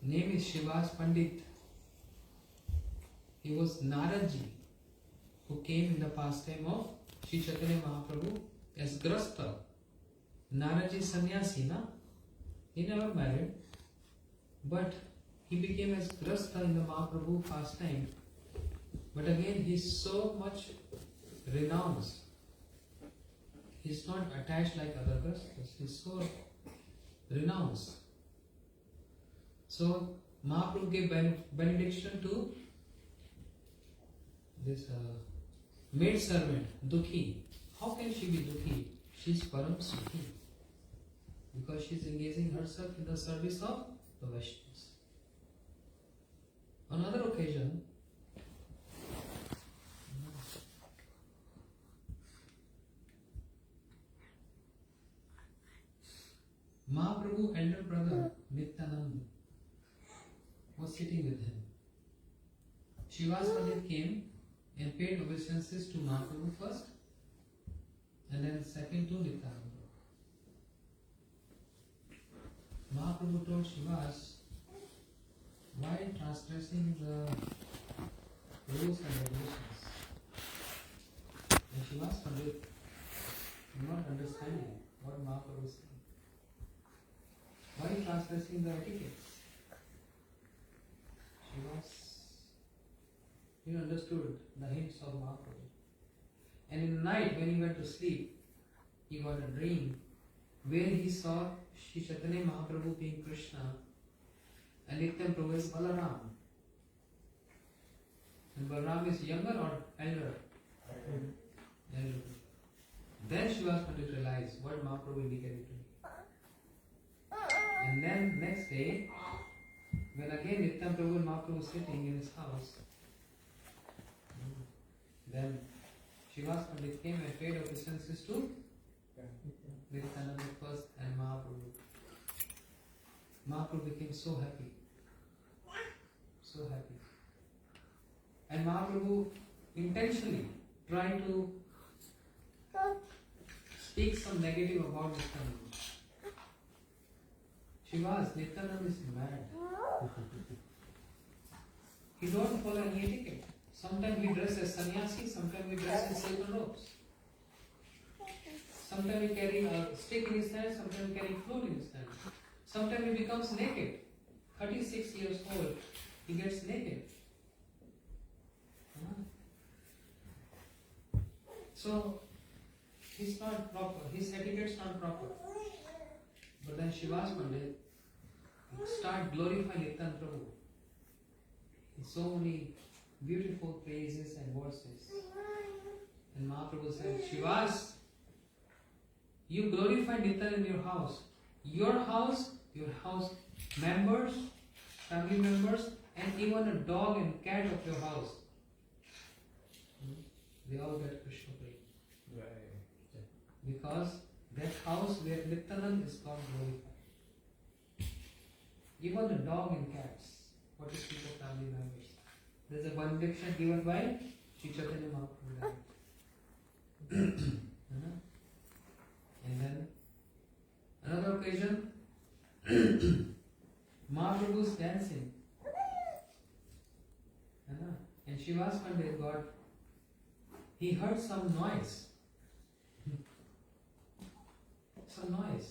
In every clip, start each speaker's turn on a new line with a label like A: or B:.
A: name is Srivasa Pundit. He was Naraji, who came in the pastime of Sri Chaitanya Mahaprabhu as Grasta. Naraji sannyasi, na? He never married, but he became as Grasta in the Mahaprabhu pastime. But again, he is so much renounced. He is not attached like other Grastas. He is so renounced. So Mahaprabhu gave benediction to this maid servant, Dukhi. How can she be Dukhi? She is Param Sukhi. Because she is engaging herself in the service of the Vaishnavas. On another occasion, Mahaprabhu's elder brother Nityananda was sitting with him. Srivasa Pandit came and paid obeisances to Mahaprabhu first, and then second to Nityananda. Mahaprabhu told Srivasa, why transgressing the rules and regulations? And Srivasa Pandit not understanding what Mahaprabhu is saying. Why transgressing the etiquettes? He understood the hints of Mahaprabhu. And in the night when he went to sleep, he got a dream where he saw Sri Chaitanya Mahaprabhu being Krishna and Nityam Prabhu is Balaram. And Balaram is younger or elder? Elder. Then Srivasa Pandit realized what Mahaprabhu indicated to me. And then next day, when again Nityam Prabhu and Mahaprabhu was sitting in his house, then Srivasa Pandit came and paid obeisances to Nityananda first and Mahaprabhu. Mahaprabhu became so happy. So happy. And Mahaprabhu intentionally tried to speak some negative about Nityananda. Srivasa, Nityananda is mad. He don't follow any etiquette. Sometimes we dress as sannyasi, sometimes we dress in silken robes. Sometimes we carry a stick in his hand, sometimes we carry flute in his hand. Sometimes he becomes naked. 36 years old, he gets naked. So, he's not proper. His etiquette is not proper. But then Srivasa Pandit start glorifying Nityananda Prabhu in so many beautiful praises and verses. And Mahaprabhu said, Srivasa, you glorify Nityananda in your house. Your house members, family members, and even a dog and cat of your house, they all get Krishna prema. Right. Because that house where Nityananda is called glorified. Even the dog and cats, what is speak of family members? There is a benediction given by Sri Chaitanya Mahaprabhu. And then another occasion, Mahaprabhu is dancing. And Srivasa Pandit he heard some noise. Some noise.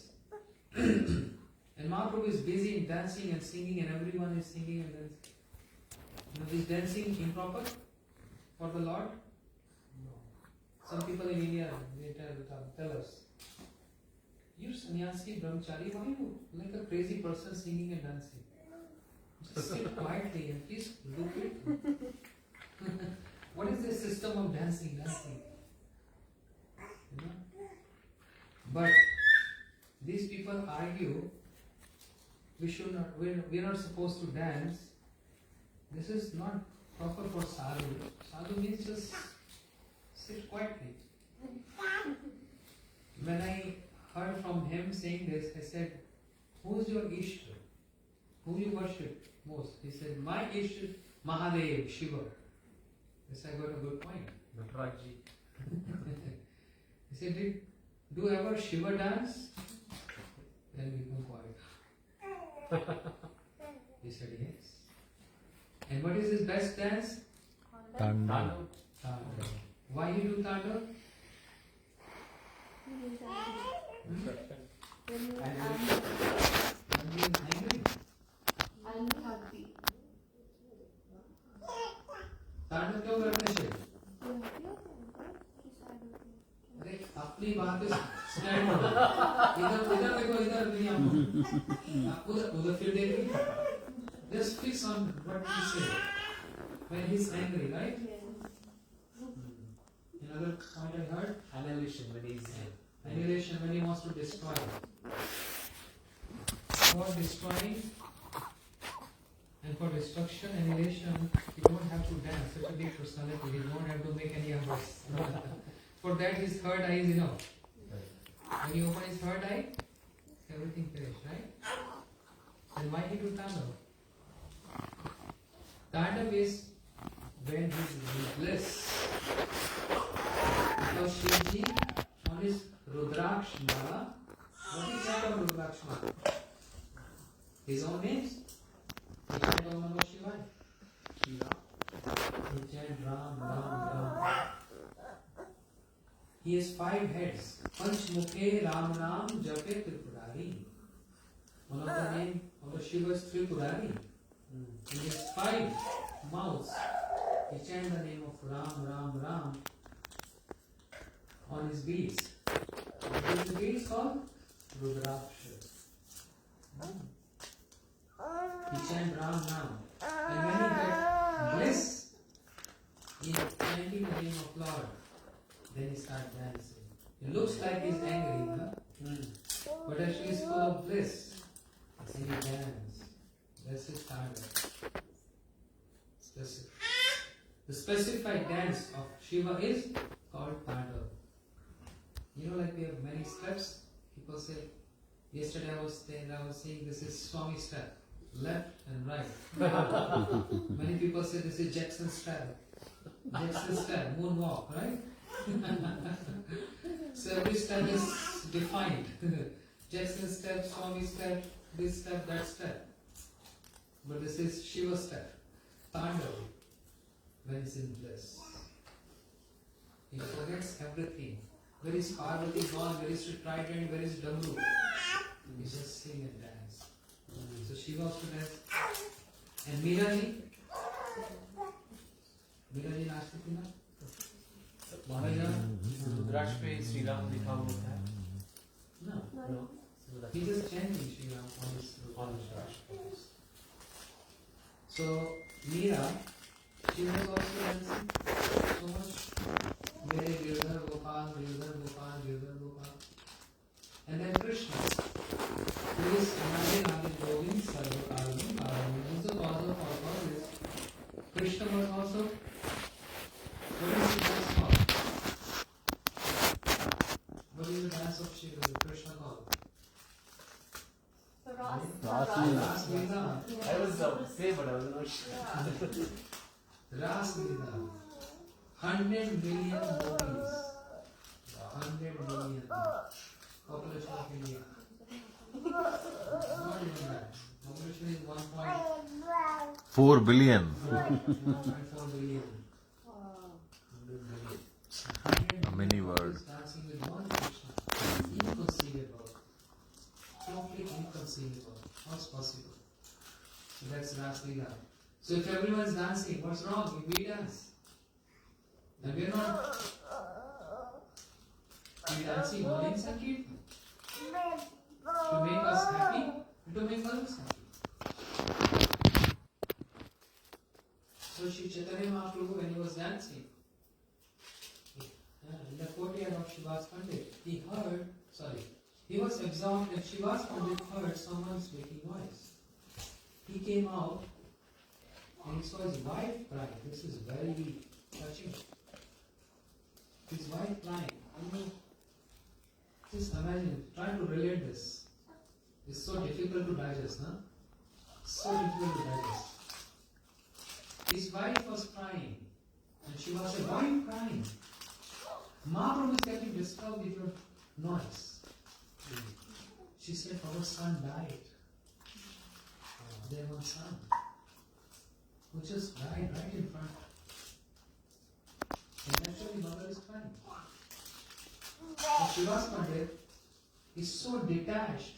A: And Mahaprabhu is busy in dancing and singing, and everyone is singing and dancing. Is dancing improper for the Lord? No. Some people in India, they tell us, you sannyasi, brahmachari, why you like a crazy person singing and dancing? Just sit quietly and please look it. What is the system of dancing? You know? But these people argue, we're not supposed to dance. This is not proper for sadhu. Sadhu means just sit quietly. When I heard from him saying this, I said, who is your Ishtar? Who you worship most? He said, my Ishtar, Mahadev, Shiva. Yes, I got a good point. Natarajji. He said, do ever Shiva dance? Then we become quiet. He He said yes. And what is his best dance?
B: Tanda.
A: Tanda. Why he do Tanda? Angry. तांडव क्यों करते हैं? अरे अपनी बात पे stand हो। इधर देखो, इधर नहीं आप उधर फिर देखिए। Just fix on what he said when he's angry, right? Another point I heard.
C: Annihilation when he's
A: Annihilation when he wants to destroy. For destroying and for destruction, annihilation, you don't have to dance. Such a big personality, you don't have to make any efforts. For that, his third eye is enough. When you open his third eye, everything finished, right? Then why he do Tandav? Tandav is when he is in bliss. Because Shivji, on his Rudraksh Mala, what is that of Rudraksh Mala? His own names? He chant Om Namah Shivaya. He chant Ram, Ram, Ram. He has 5 heads. Panchmukhe Ram Ram Jape Tripurari. One of the name of the Shiva is Tripurari. He has 5 mouths. He chants the name of Ram, Ram, Ram on his beads. What is the beads called? Rudraksha. He chants Ram, Ram. And when he got bliss in chanting the name of Lord, then he starts dancing. It looks like he's angry, huh? But actually he's full of bliss. And he dances. That's his target. The specific dance of Shiva is called Tandav. You know, like we have many steps. People say, yesterday I was saying this is Swami step, left and right. Many people say this is Jackson step. Jackson step, moonwalk, right? So every step is defined. Jackson step, Swami step, this step, that step. But this is Shiva step. Tandav, when he's in bliss. He forgets everything. Where is Parvati gone? Where is Trident? Where is Damru? He just sing and dance. So Shiva also dance. And Miraji? Miraji नाचती थी ना?
C: रुद्राक्ष पे श्री राम लिखा होता है?
A: No. He just chanting Shri Ram on his Rudraksha. So Meera, she was also dancing so much. Mere Girdhar Gopal, Girdhar Gopal, Girdhar Gopal. And then Krishna, who is Nadi Nadi Govind Sarvakalam Kalam. Who is the cause of all this? Krishna was also. What is the dance called? What is the dance of Shiva? Krishna called? Ras Leela.
C: I was say, but I was not sure.
A: Ras Leela. 100 million movies. 100 million. Population of India. Not even that. Population is
B: 4 billion.
A: 1.4 billion. 100 billion. 100
B: many
A: million
B: words.
A: dancing with one Krishna. Inconceivable. Totally inconceivable. How's possible? So that's Ras Leela. So if everyone's dancing, what's wrong if we dance? Then we're not dancing only in Sankirtan. To make us happy and to make others happy. So Shri Chaitanya Mahaprabhu, when he was dancing in the courtyard of Srivasa Pundit, he was absorbed and Srivasa Pundit heard someone's making noise. He came out and he saw his wife crying. This is very touching. His wife crying. Just imagine, try to relate this. It's so difficult to digest, huh? So difficult to digest. His wife was crying. And she was saying, why are you crying? Mahaprabhu is getting disturbed with your noise. She said, our son died. lost their one son, who just died right in front. And naturally, mother is crying. But Srivasa Pandit is so detached.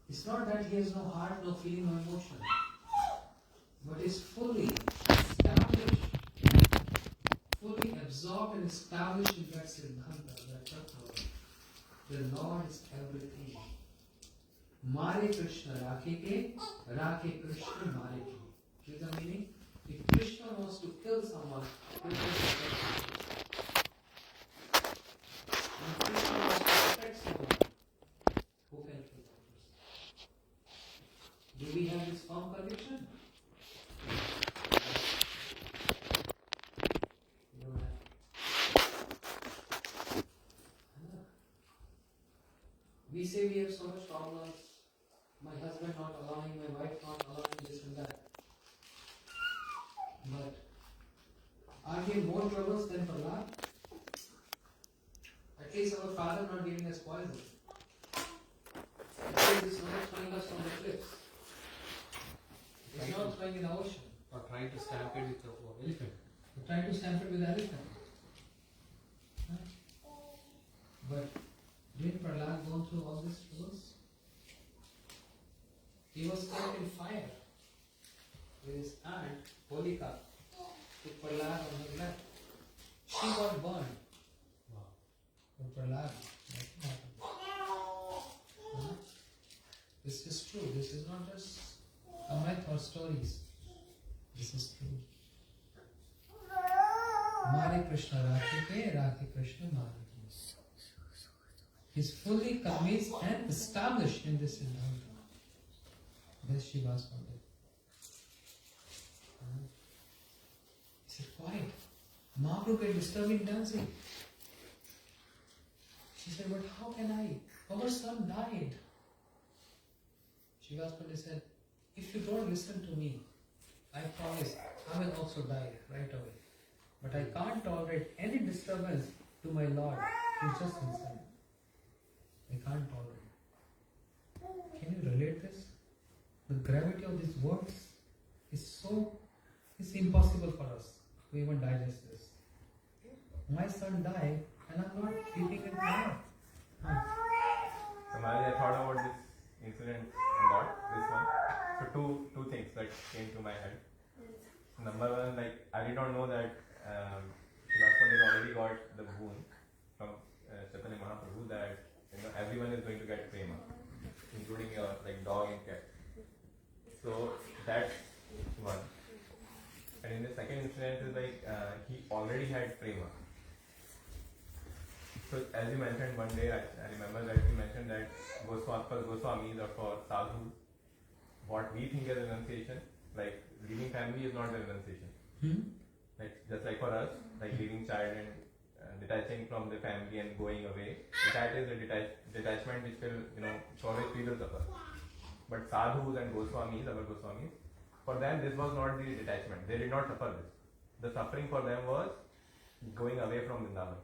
A: It's not that he has no heart, no feeling, no emotion, but is fully established, fully absorbed and established in that Siddhanta, that Tattva. The Lord is everything. Mare Krishna Rakhe ke, Rakhe Krishna Mare ke. What is the meaning? If Krishna wants to kill someone, Krishna will protect him. If Krishna wants to protect someone, who can kill that person? Do we have this firm conviction? We don't have. We say we have so much problems. My husband not allowing, my wife not allowing this and that. But are there more troubles than Prahlad? At least our father not giving us poison. At least it's not throwing us from the cliffs. It's not throwing in the ocean.
C: Or trying to stamp it with the elephant.
A: We're trying to stamp it with elephant. Huh? But didn't Prahlad go through all these troubles? He was kept in fire with his aunt, Holika, with Prahlad on her lap. She got burned.
C: Wow.
A: But Prahlad, nothing happened. Huh? This is true. This is not just a myth or stories. This is true. Mare Krishna Rakhe ke, Rakhe Krishna Mare ke. He's fully convinced and established in this Siddhanta. That's Srivasa Pandit. He said, quiet. Mahaprabhu get disturbed in dancing. She said, but how can I? Our son died. Srivasa Pandit said, if you don't listen to me, I promise I will also die right away. But I can't tolerate any disturbance to my Lord who's just inside. I can't tolerate. Can you relate this? The gravity of these words is it's impossible for us to even digest this. My son died and I'm not keeping it down.
D: So Maharaj, I thought about this incident a lot, this one. So two things that came to my head. Number one, like I did not know that Srivasa Pandit already got the boon from Chaitanya Mahaprabhu that everyone is going to get prema, including your like dog and cat. So that's one. And in the second incident is like he already had prema. So as you mentioned one day, I remember that you mentioned that for Goswamis or for sadhus, what we think as renunciation, like leaving family is not a renunciation. Like just like for us, like leaving child and detaching from the family and going away, that is a detachment which will always feel suffer. But sadhus and Goswamis, our Goswamis, for them this was not the detachment. They did not suffer this. The suffering for them was going away from Vrindavan.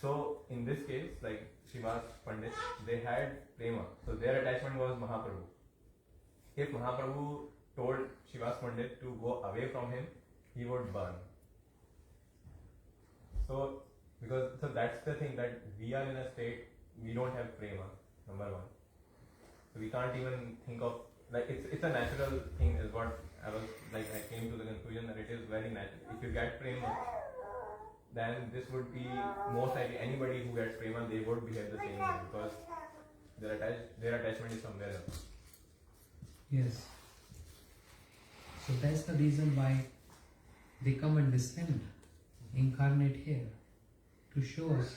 D: So in this case, like Srivasa Pandit, they had prema. So their attachment was Mahaprabhu. If Mahaprabhu told Srivasa Pandit to go away from him, he would burn. So that's the thing, that we are in a state, we don't have prema, number one. So we can't even think of, like it's a natural thing is what I was like, I came to the conclusion that it is very natural. If you get prema, then this would be most likely anybody who gets prema, they would behave the same way because their attachment is somewhere else.
A: Yes. So that's the reason why they come and descend, incarnate here, to show us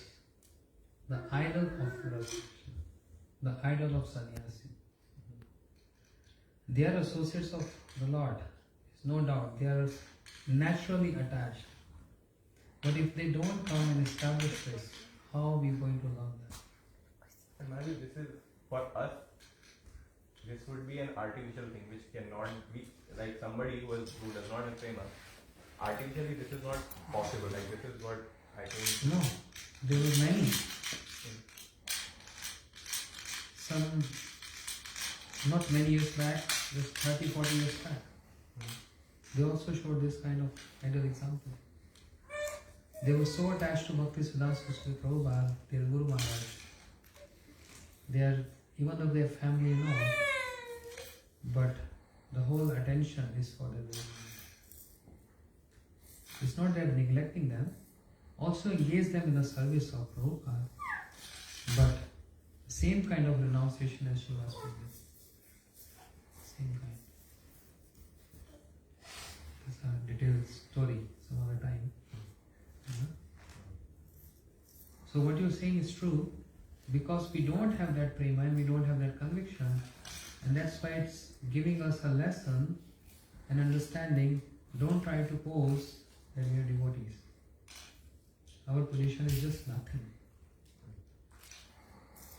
A: the idol of renunciation, the idol of sannyasi. They are associates of the Lord, there's no doubt. They are naturally attached. But if they don't come and establish this, how are we going to learn that?
D: And maybe this is, for us, this would be an artificial thing which cannot be, like somebody who does not have prema, artificially this is not possible. Like this is what I think.
A: No, there were many. Some not many years back, just 30-40 years back. They also showed this kind of ideal example. They were so attached to Bhakti Siddhanta Saraswati Prabhupada, their Guru Maharaj. They are, even though they have family and all, but the whole attention is for the Guru. It's not that neglecting them, also engage them in the service of Prabhupada, but same kind of renunciation as Srivasa did. Same kind. It's a detailed story some other time. So what you're saying is true, because we don't have that prema and we don't have that conviction, and that's why it's giving us a lesson and understanding. Don't try to pose that we are devotees. Our position is just nothing.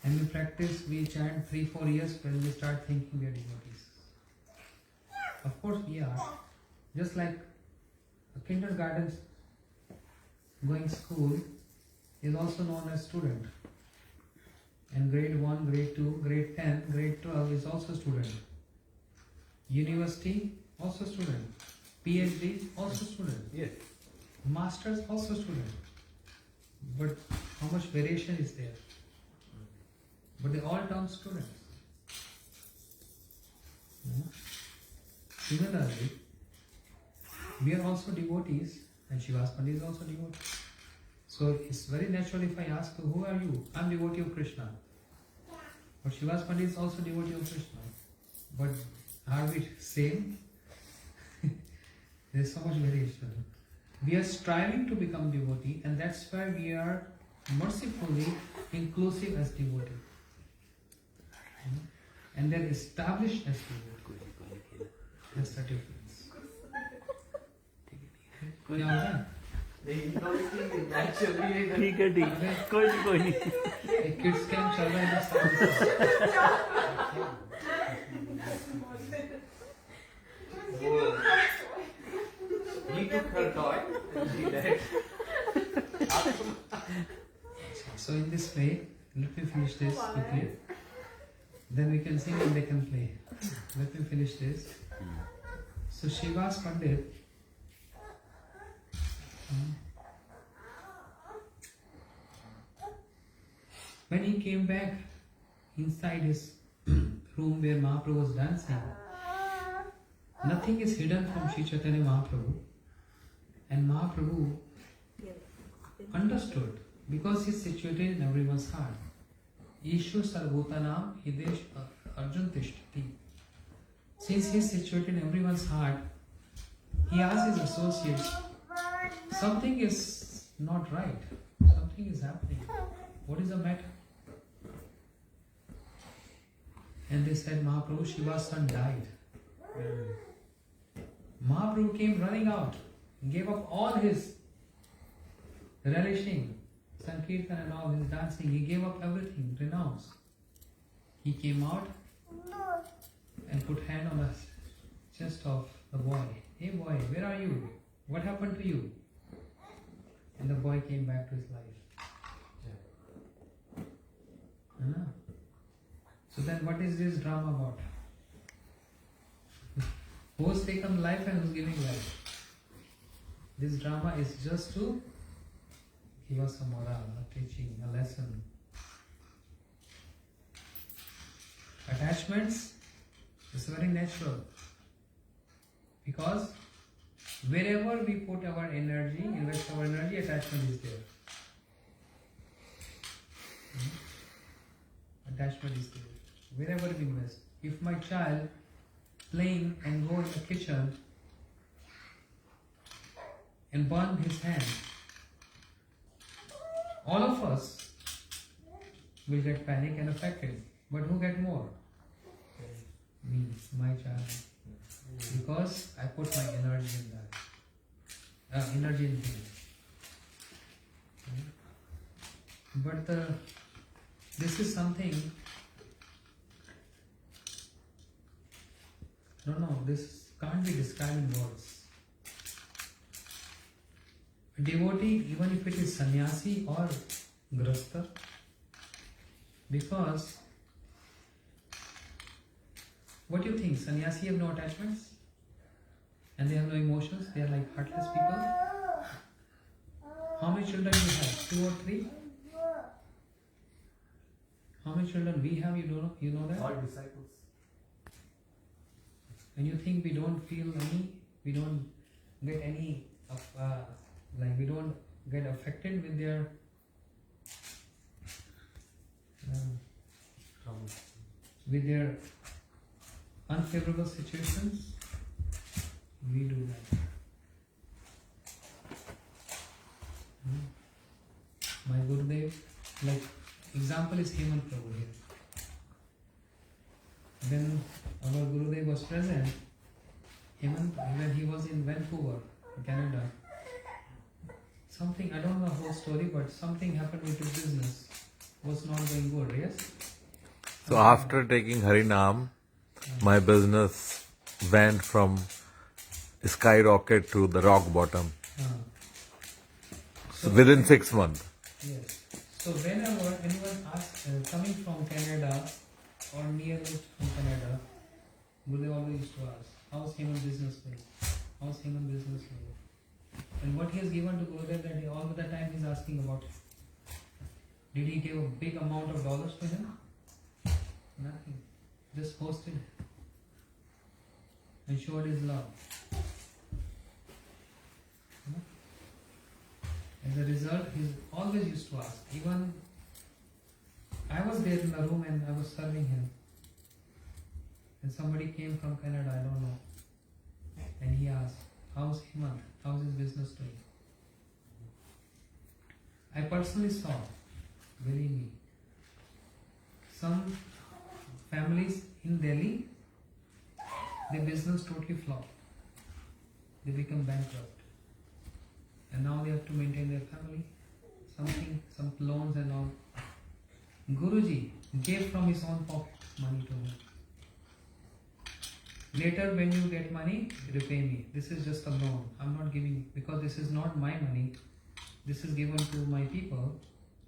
A: And we practice, we chant 3-4 years when we start thinking we are devotees. Of course we are. Just like a kindergarten going school is also known as student. And grade 1, grade 2, grade 10, grade 12 is also student. University, also student. PhD, also student.
D: Yes.
A: Masters, also student. But how much variation is there? But they all term students. Similarly, we are also devotees, and Srivasa Pandit is also devotee. So it's very natural if I ask you, who are you? I'm devotee of Krishna. But Srivasa Pandit is also devotee of Krishna. But are we same? There is so much variation. We are striving to become devotee, and that's why we are mercifully inclusive as devotee. And they're established as devotee. That's the difference. क्या हो रहा है?
E: ठीक है कोई नहीं
A: एक kids camp चल रहा है
D: He took her toy and she died.
A: So in this way, let me finish this quickly. Then we can sing and they can play. Let me finish this. So Srivasa Pandit, when he came back inside his room where Mahaprabhu was dancing, nothing is hidden from Sri Chaitanya Mahaprabhu. And Mahaprabhu understood, because he is situated in everyone's heart. Ishu Sarvbhutanam Hidesh Arjun Tishtati. Since he is situated in everyone's heart, he asked his associates, something is not right. Something is happening. What is the matter? And they said, Mahaprabhu, Shiva's son died. Mahaprabhu came running out, gave up all his relishing, Sankirtan and all his dancing. He gave up everything, renounced. He came out and put hand on the chest of the boy. Hey boy, where are you? What happened to you? And the boy came back to his life. So then what is this drama about? Who's taken life and who's giving life? This drama is just to give us a moral, a teaching, a lesson. Attachments is very natural, because wherever we put our energy, invest our energy, attachment is there. Attachment is there. Wherever we invest. If my child playing and go in the kitchen and burn his hand, all of us will get panic and affected. But who get more? Me, my child. Because I put my energy in that. Energy in him. But this is something. No, this can't be described in words. A devotee, even if it is sannyasi or grasta, because What do you think? Sannyasi have no attachments? And they have no emotions? They are like heartless people? How many children you have? 2 or 3? How many children we have? You don't know? You know that?
C: All disciples.
A: And you think we don't feel any? We don't get any of we don't get affected with their with their unfavorable situations? We do that. My Gurudev, like example is Hemant Prabhu here. When our Gurudev was present, Hemant, when he was in Vancouver, Canada, something, I don't know the whole story, but something happened with his business. Was not going good, yes?
B: So after taking Harinam, my business went from skyrocket to the rock bottom. So within 6 months.
A: Yes. So whenever anyone asks, coming from Canada or nearest from Canada, Gurudev always used to ask, how's human business going? How's human business going? And what he has given to Gurudev, that he, all the time he's asking about it. Did he give a big amount of dollars to him? Nothing. Just hosted and showed his love. As a result, he always used to ask. Even I was there in the room and I was serving him. And somebody came from Canada, I don't know. And he asked, how's Hemant? How's his business doing? I personally saw, believe me, some families in Delhi, their business totally flopped. They become bankrupt. And now they have to maintain their family. Some loans and all. Guruji gave from his own pocket money to him. Later when you get money, repay me. This is just a loan. I'm not giving, because this is not my money. This is given to my people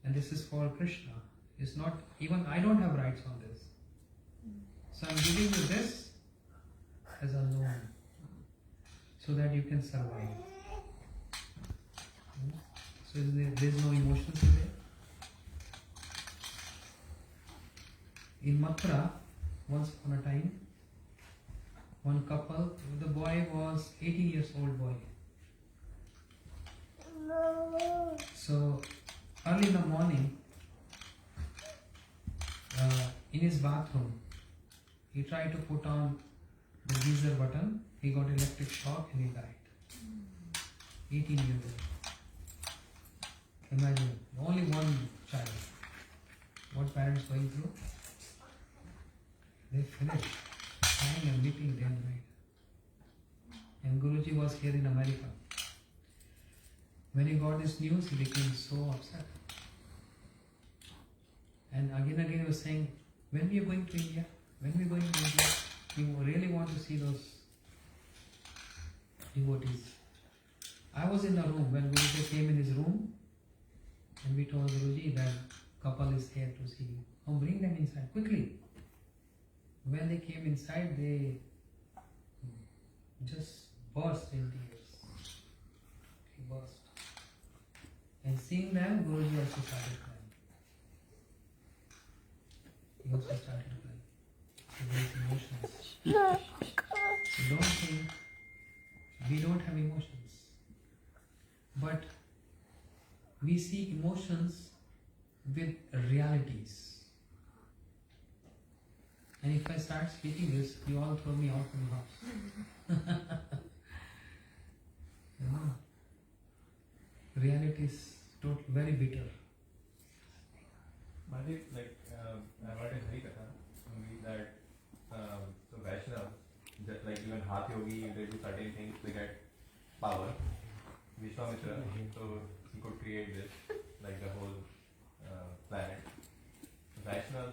A: and this is for Krishna. It's not, even I don't have rights on this. So I'm giving you this as a loan so that you can survive. So there's no emotions in there. In Mathura, once upon a time, one couple, the boy was 18 years old boy. So early in the morning, in his bathroom, he tried to put on the geyser button. He got electric shock and he died. 18 years old. Imagine, only one child. What parents going through? They finished crying and weeping day and night. And Guruji was here in America. When he got this news, he became so upset. And again he was saying, when we are going to India? When we are going to India? We really want to see those devotees. I was in the room when Guruji came in his room. And we told Guruji that couple is here to see you. Oh, bring them inside quickly. When they came inside, they just burst in tears. He burst. And seeing them, Guruji also started crying. He also started crying. So there's emotions. So don't think we don't have emotions. But we see emotions with realities. And if I start speaking this, you all throw me out from the house. Reality is very bitter.
D: Pundit, like I heard in Harikatha that so Vaishnavas, just like even Hath Yogi, they do certain things, they get power. Vishwamitra, so he could create this, like the whole planet. Vaishnavas,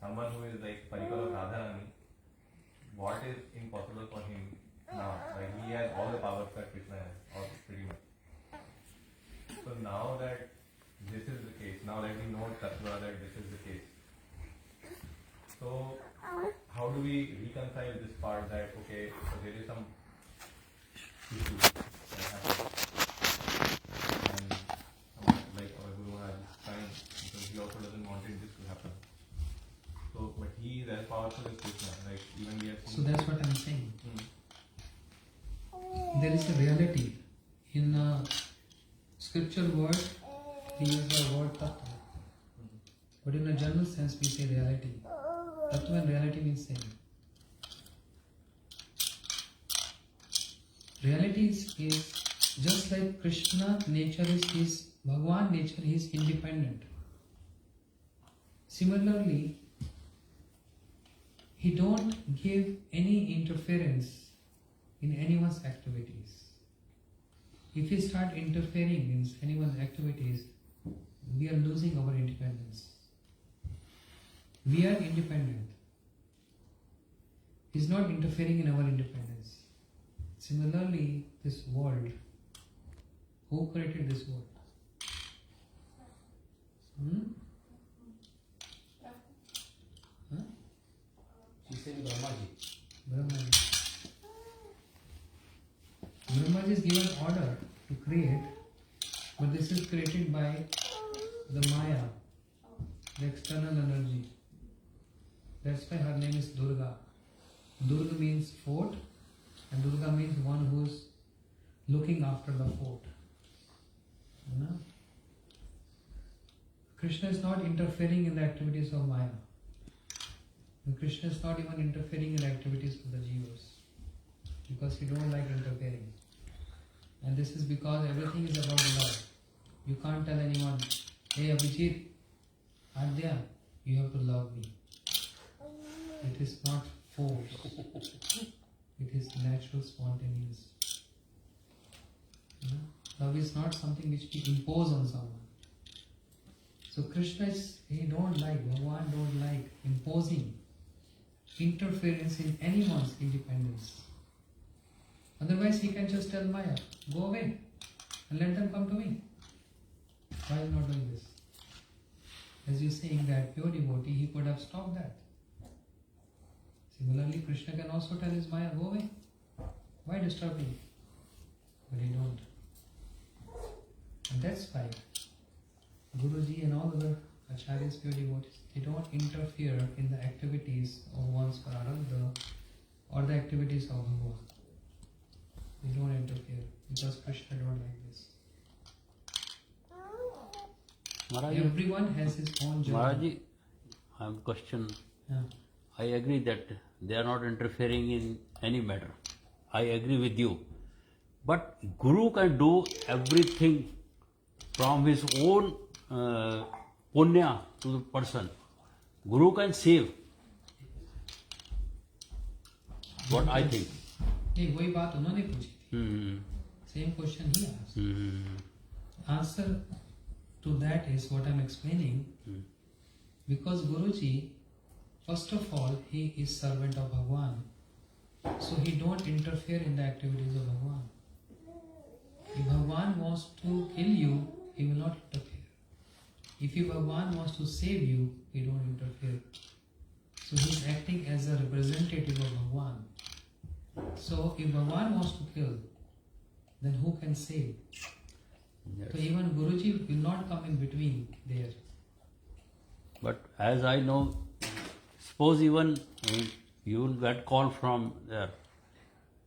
D: someone who is like Parikal of Radharani, what is impossible for him now? Like he has all the powers that Krishna has, or pretty much. So now that this is the case, now that we know Tattva that this is the case, so do we reconcile this part that, okay, so there is some issue that happens, and like our Guru has signed, because he also doesn't want this to happen. So, but he is as powerful as Krishna, like even we have
A: So
D: seen.
A: that's what I'm saying.
D: Hmm.
A: There is a reality. In scripture word, we use the word tattva. But in a general sense, we say reality. Tattva and reality means same. Reality is just like Krishna nature is Bhagwan nature is independent. Similarly, he don't give any interference in anyone's activities. If we start interfering in anyone's activities, we are losing our independence. We are independent. He is not interfering in our independence. Similarly, this world, who created this world? Huh?
C: She said Brahmaji.
A: Brahmaji. Brahmaji is given order to create, but this is created by the Maya, the external energy. That's why her name is Durga. Durga means fort, and Durga means one who's looking after the fort. You know? Krishna is not interfering in the activities of Maya. And Krishna is not even interfering in the activities of the jivas, because he don't like interfering. And this is because everything is about love. You can't tell anyone, hey Abhijit, Adya, you have to love me. It is not force. It is natural, spontaneous. You know? Love is not something which we impose on someone. So Krishna he don't like, Bhagavan don't like imposing interference in anyone's independence. Otherwise he can just tell Maya, go away and let them come to me. Why is he not doing this? As you saying that pure devotee, he could have stopped that. Similarly, Krishna can also tell his Maya, go away. Why disturb me? But he don't. And that's why Guruji and all other acharyas, pure devotees, they don't interfere in the activities of one's Prarabdha or the activities of Bhagavan. They don't interfere because Krishna don't like this.
E: Maharaj,
A: Everyone has his own journey.
E: Maharaj, I have a question.
A: Yeah.
E: I agree that they are not interfering in any matter. I agree with you. But Guru can do everything from his own punya to the person. Guru can save. What I think.
A: नहीं वही बात उन्होंने पूछी थी. Same question he asked. Answer to that is what I'm explaining. Because Guruji, first of all, he is servant of Bhagwan. So he don't interfere in the activities of Bhagwan. If Bhagwan wants to kill you, he will not interfere. If Bhagwan wants to save you, he don't interfere. So he is acting as a representative of Bhagwan. So if Bhagwan wants to kill, then who can save?
E: Yes.
A: So even Guruji will not come in between there.
E: But as I know, suppose even you will get call from there.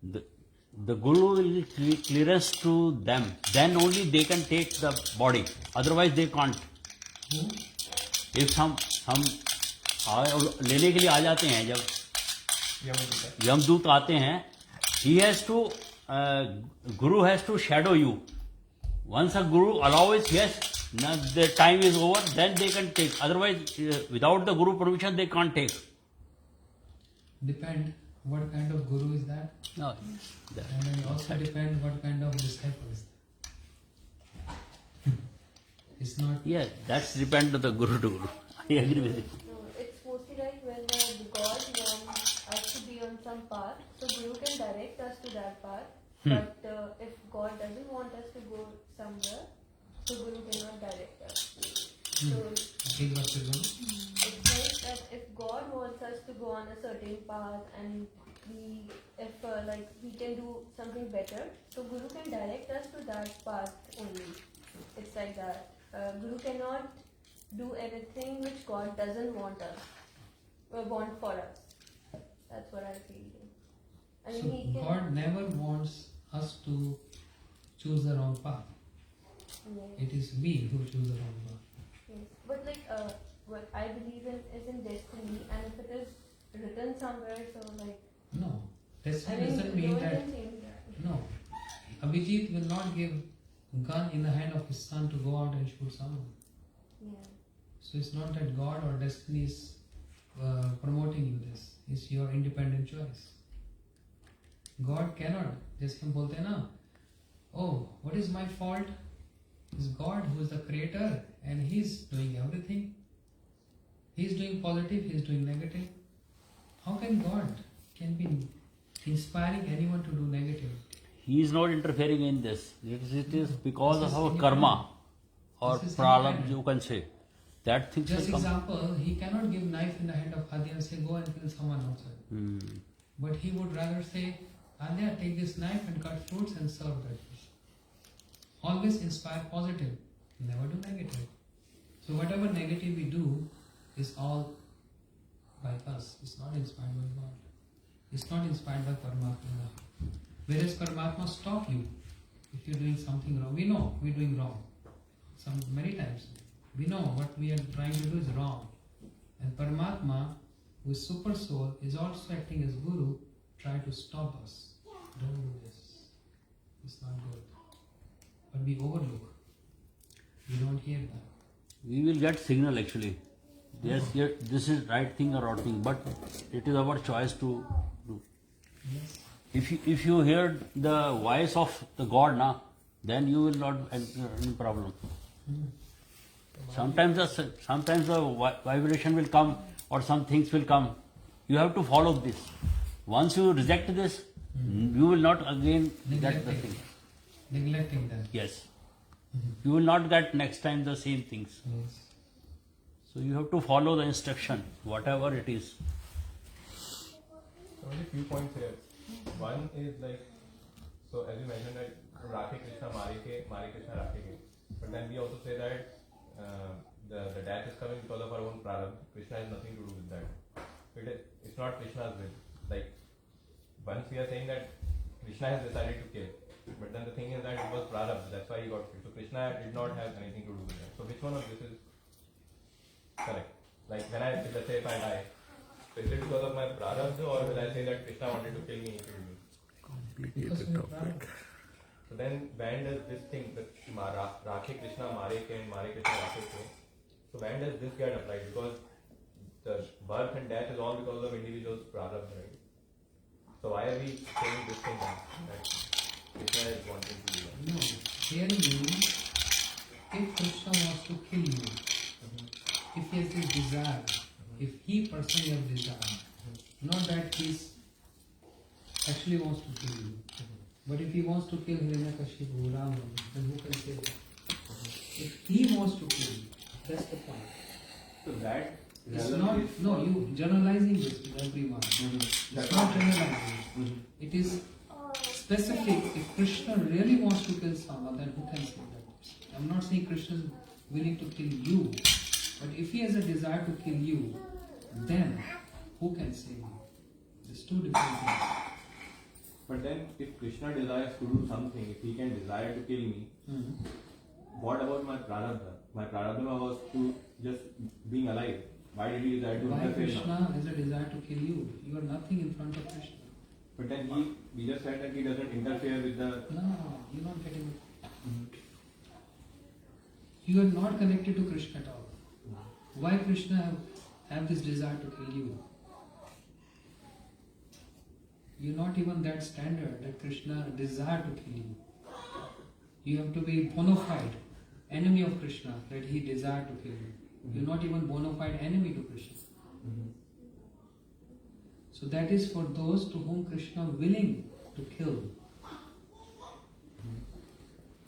E: The Guru will give clearance to them. Then only they can take the body. Otherwise they can't.
A: Who?
E: If हम लेने के लिए आ जाते हैं, जब यमदूत आते हैं, he has to Guru has to shadow you. Once a Guru allows, yes, now the time is over, then they can take. Otherwise, without the Guru permission, they can't take.
A: Depend what kind of Guru is that.
E: No,
A: And it also depend what kind of disciple is that. It's not.
E: yeah, that's depend on the Guru to Guru. I agree with it.
F: No, it's mostly like when the God wants us to be on some path, so Guru can direct us to that path. But if God doesn't want us to go somewhere, so Guru cannot direct us. So
A: Big Bhakti Guru.
F: it says that if God God wants us to go on a certain path, and if we can do something better, so Guru can direct us to that path only. It's like that. Guru cannot do anything which God doesn't want for us. That's what I feel. I mean,
A: So
F: he can.
A: God never wants us to choose the wrong path.
F: Yes.
A: It is we who choose the wrong path.
F: Yes. But what I believe in is in destiny, and if it is written somewhere, so
A: No.
F: I
A: Destiny
F: mean,
A: doesn't mean
F: no one
A: that.
F: can change that.
A: No. Abhijit will not give gun in the hand of his son to go out and shoot someone.
F: Yeah.
A: So it's not that God or destiny is promoting you this. It's your independent choice. God cannot. जैसे हम बोलते हैं ना, oh, what is my fault? It's God who is the creator and He's doing everything. He's doing positive, He's doing negative. How can God can be inspiring anyone to do negative?
E: He is not interfering in this. It is because
A: This
E: of
A: is
E: our
A: independent.
E: karma or
A: This is
E: pralab,
A: independent.
E: you can say. That things
A: Just
E: will come.
A: example, He cannot give knife in the hand of Hadi and say go and kill someone outside.
E: Hmm.
A: But He would rather say, Adya, take this knife and cut fruits and serve that fish. Always inspire positive, never do negative. So whatever negative we do is all by us. It's not inspired by God. It's not inspired by Paramatma. Whereas Paramatma stop you if you're doing something wrong. We know we're doing wrong. Many times. We know what we are trying to do is wrong. And Paramatma, who is super soul, is also acting as Guru, try to stop us. Don't do this. It's not good. But we overlook. We don't hear that.
E: We will get signal actually. Yes, this is right thing or wrong thing, but it is our choice to do.
A: Yes.
E: If you hear the voice of the God now, then you will not enter any problem. Sometimes the vibration will come or some things will come. You have to follow this. Once you reject this, you will not again get the thing.
A: Neglecting that.
E: Yes. You will not get next time the same things.
A: Yes.
E: So you have to follow the instruction, whatever it is.
D: So only few points here. One is so as you mentioned that Rakhe Krishna, Mare Krishna, Rakhe Ke. But then we also say that the death is coming because of our own prarabdha. Krishna has nothing to do with that. It's not Krishna's will. Once we are saying that Krishna has decided to kill, but then the thing is that it was prarabdha, that's why he got killed. So Krishna did not have anything to do with that. So which one of this is correct? Let's say if I die, so is it because of my prarabdha, or will I say that Krishna wanted to kill me, he killed me?
B: Complicated topic.
D: So then when does this thing, the Rakhe Krishna, Mare Ke and Mare Krishna, Rakhe Ke, so when does this get applied? Because the birth and death is all because of individual's prarabdha, right? So why are we saying this thing that Krishna is wanting to do that?
A: No. Here means if Krishna wants to kill you, if he has this desire, if he personally has desire, not that he actually wants to kill you, but if he wants to kill Hiranyakashipu, Ram, then who can say that? If he wants to kill you, that's the point.
D: So that
A: It's not, no, you generalizing this with everyone. It's not generalizing. It is specific. If Krishna really wants to kill someone, then who can say that? I'm not saying Krishna is willing to kill you, but if he has a desire to kill you, then who can say you? There's two different things.
D: But then if Krishna desires to do something, if he can desire to kill me, what about my prarabdha? My prarabdha was to just being alive. Why did he desire to
A: Why
D: interfere
A: Krishna
D: now?
A: has a desire to kill you? You are nothing in front of Krishna.
D: But then we just said that he doesn't interfere with the...
A: No, you're not getting it. You are not connected to Krishna at all. Why Krishna have this desire to kill you? You're not even that standard that Krishna desire to kill you. You have to be bona fide enemy of Krishna that he desire to kill you. You're not even bona fide enemy to Krishna. So that is for those to whom Krishna willing to kill.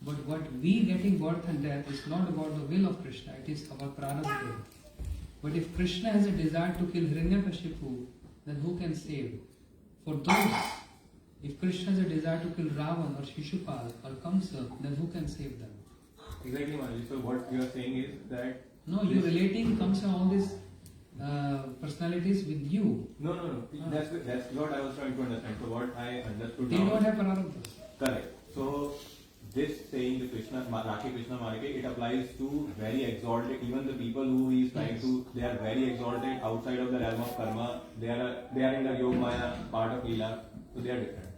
A: But what we getting birth and death is not about the will of Krishna, it is our prarabdha. But if Krishna has a desire to kill Hiranyakashipu, then who can save? For those, if Krishna has a desire to kill Ravan or Shishupal or Kamsa, then who can save them?
D: Exactly, Maharaj. So what you are saying is that...
A: No, you're relating Kamsa all these personalities with you.
D: No. That's what I was trying to understand. So what I understood
A: They
D: now...
A: don't have prarabdha.
D: Correct. So this saying the Krishna, Rakhi Krishna Marke, it applies to very exalted, even the people who he is trying to, they are very exalted outside of the realm of karma, they are in the Yog Maya part of Leela, so they are different.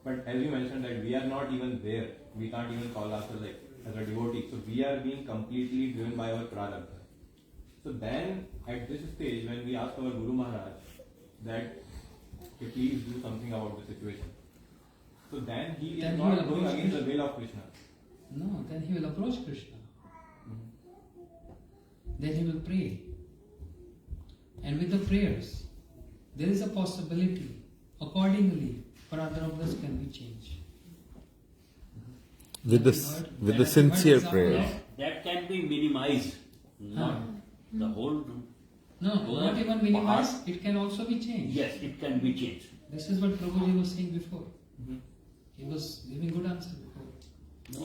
D: But as you mentioned that we are not even there, we can't even call ourselves like as a devotee, so we are being completely driven by our prarabdha. So then at this stage when we ask our Guru Maharaj that please do something about the situation, so then he is not going against the will of Krishna.
A: No, then he will approach Krishna. Then he will pray. And with the prayers, there is a possibility, accordingly, prarabdhas can be changed.
B: With the sincere prayer.
E: That can be minimized, not the whole.
A: No, not even minimized, it can also be changed.
E: Yes, it can be changed.
A: This is what Prabhuji was saying before. He was giving good answer before.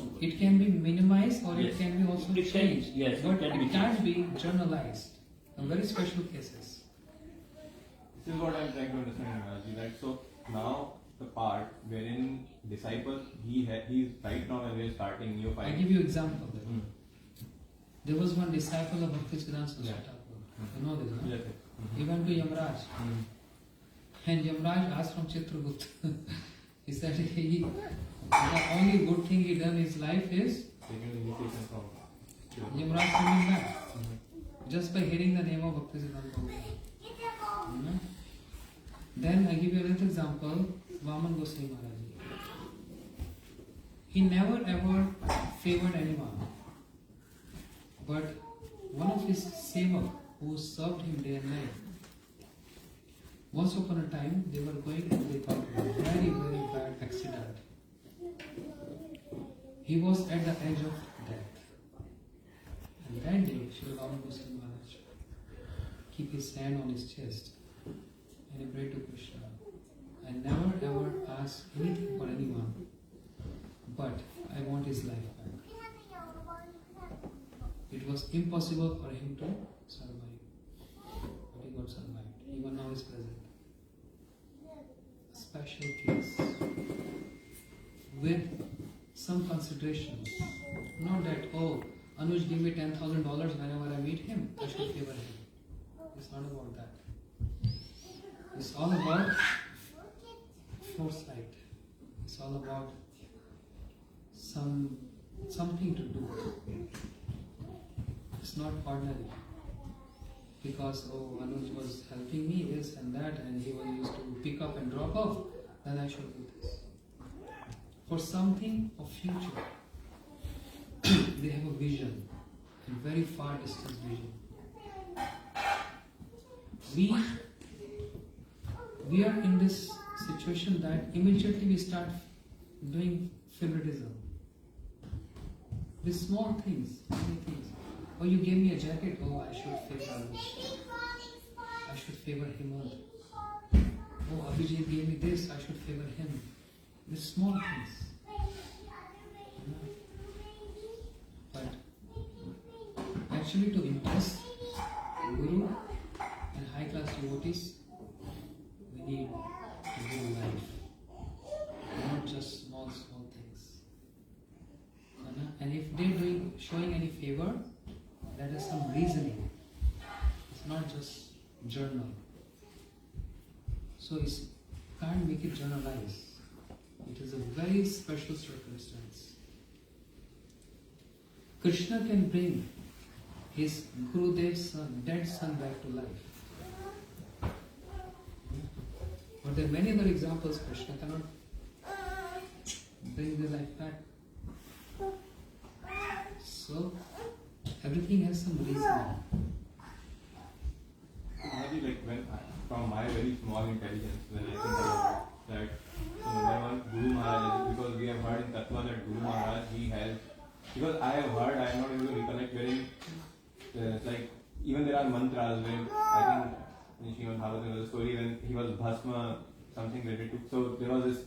E: No,
A: It can be minimized or
E: Yes.
A: it can be also
E: It can-
A: changed.
E: yes, it
A: but
E: can be
A: it can't be journalized. In very special cases.
D: This is what I am trying to understand, Maharaj, that so now the part wherein disciples, he is right now when we are starting new
A: I
D: fight.
A: give you example. There was one disciple of Bhaktisiddhanta Saraswati
D: Yeah.
A: Thakur. You know this, no?
D: Yes,
A: He went to Yamraj. And Yamraj asked from Chitragupta. He said the only good thing he done in his life is
D: taking the initiation from
A: Yamraj coming back. Just by hearing the name of Bhaktisiddhanta Saraswati. Then I give you another example, Vaman Goswami Maharaj. He never ever favored anyone. But one of his sevak who served him day and night, once upon a time they were going to they got a very, very bad accident. He was at the edge of death. And that day, Srila Vaman Goswami Maharaj keep his hand on his chest and he prayed to Krishna. I never ever ask anything for anyone, but I want his life back. It was impossible for him to survive, but he got survived. Even now is present. A special case with some considerations. Not that, oh, Anuj give me $10,000 whenever I meet him, I should favor him. It's not about that. It's all about foresight. It's all about something to do. It's not ordinary. Because, oh, Anuj was helping me, this and that, and he was used to pick up and drop off, then I should do this. For something of future, they have a vision, a very far distance vision. We are in this situation that immediately we start doing favoritism. With small things, many things. Oh, you gave me a jacket, oh, I should favor Anuj. I should favor Himant. Oh, Abhijit gave me this, I should favor him. With small things. But actually to impress Guru and high class devotees, we need to do life. Not just small things. And if they're showing any favor, that is some reasoning. It's not just journal. So you can't make it generalized. It is a very special circumstance. Krishna can bring his Gurudev's son, dead son back to life. But there are many other examples Krishna cannot bring the life back. So, everything has some reason.
D: Maybe like when from my very small intelligence, when I think about that, so number one, Guru Maharaj, because we have heard in Tattva that Guru Maharaj, he has, because I have heard, I am not able to recollect wherein it's like even there are mantras when I think in Srimad Bhagavatam there was a story when he was bhasma, something related to. So there was this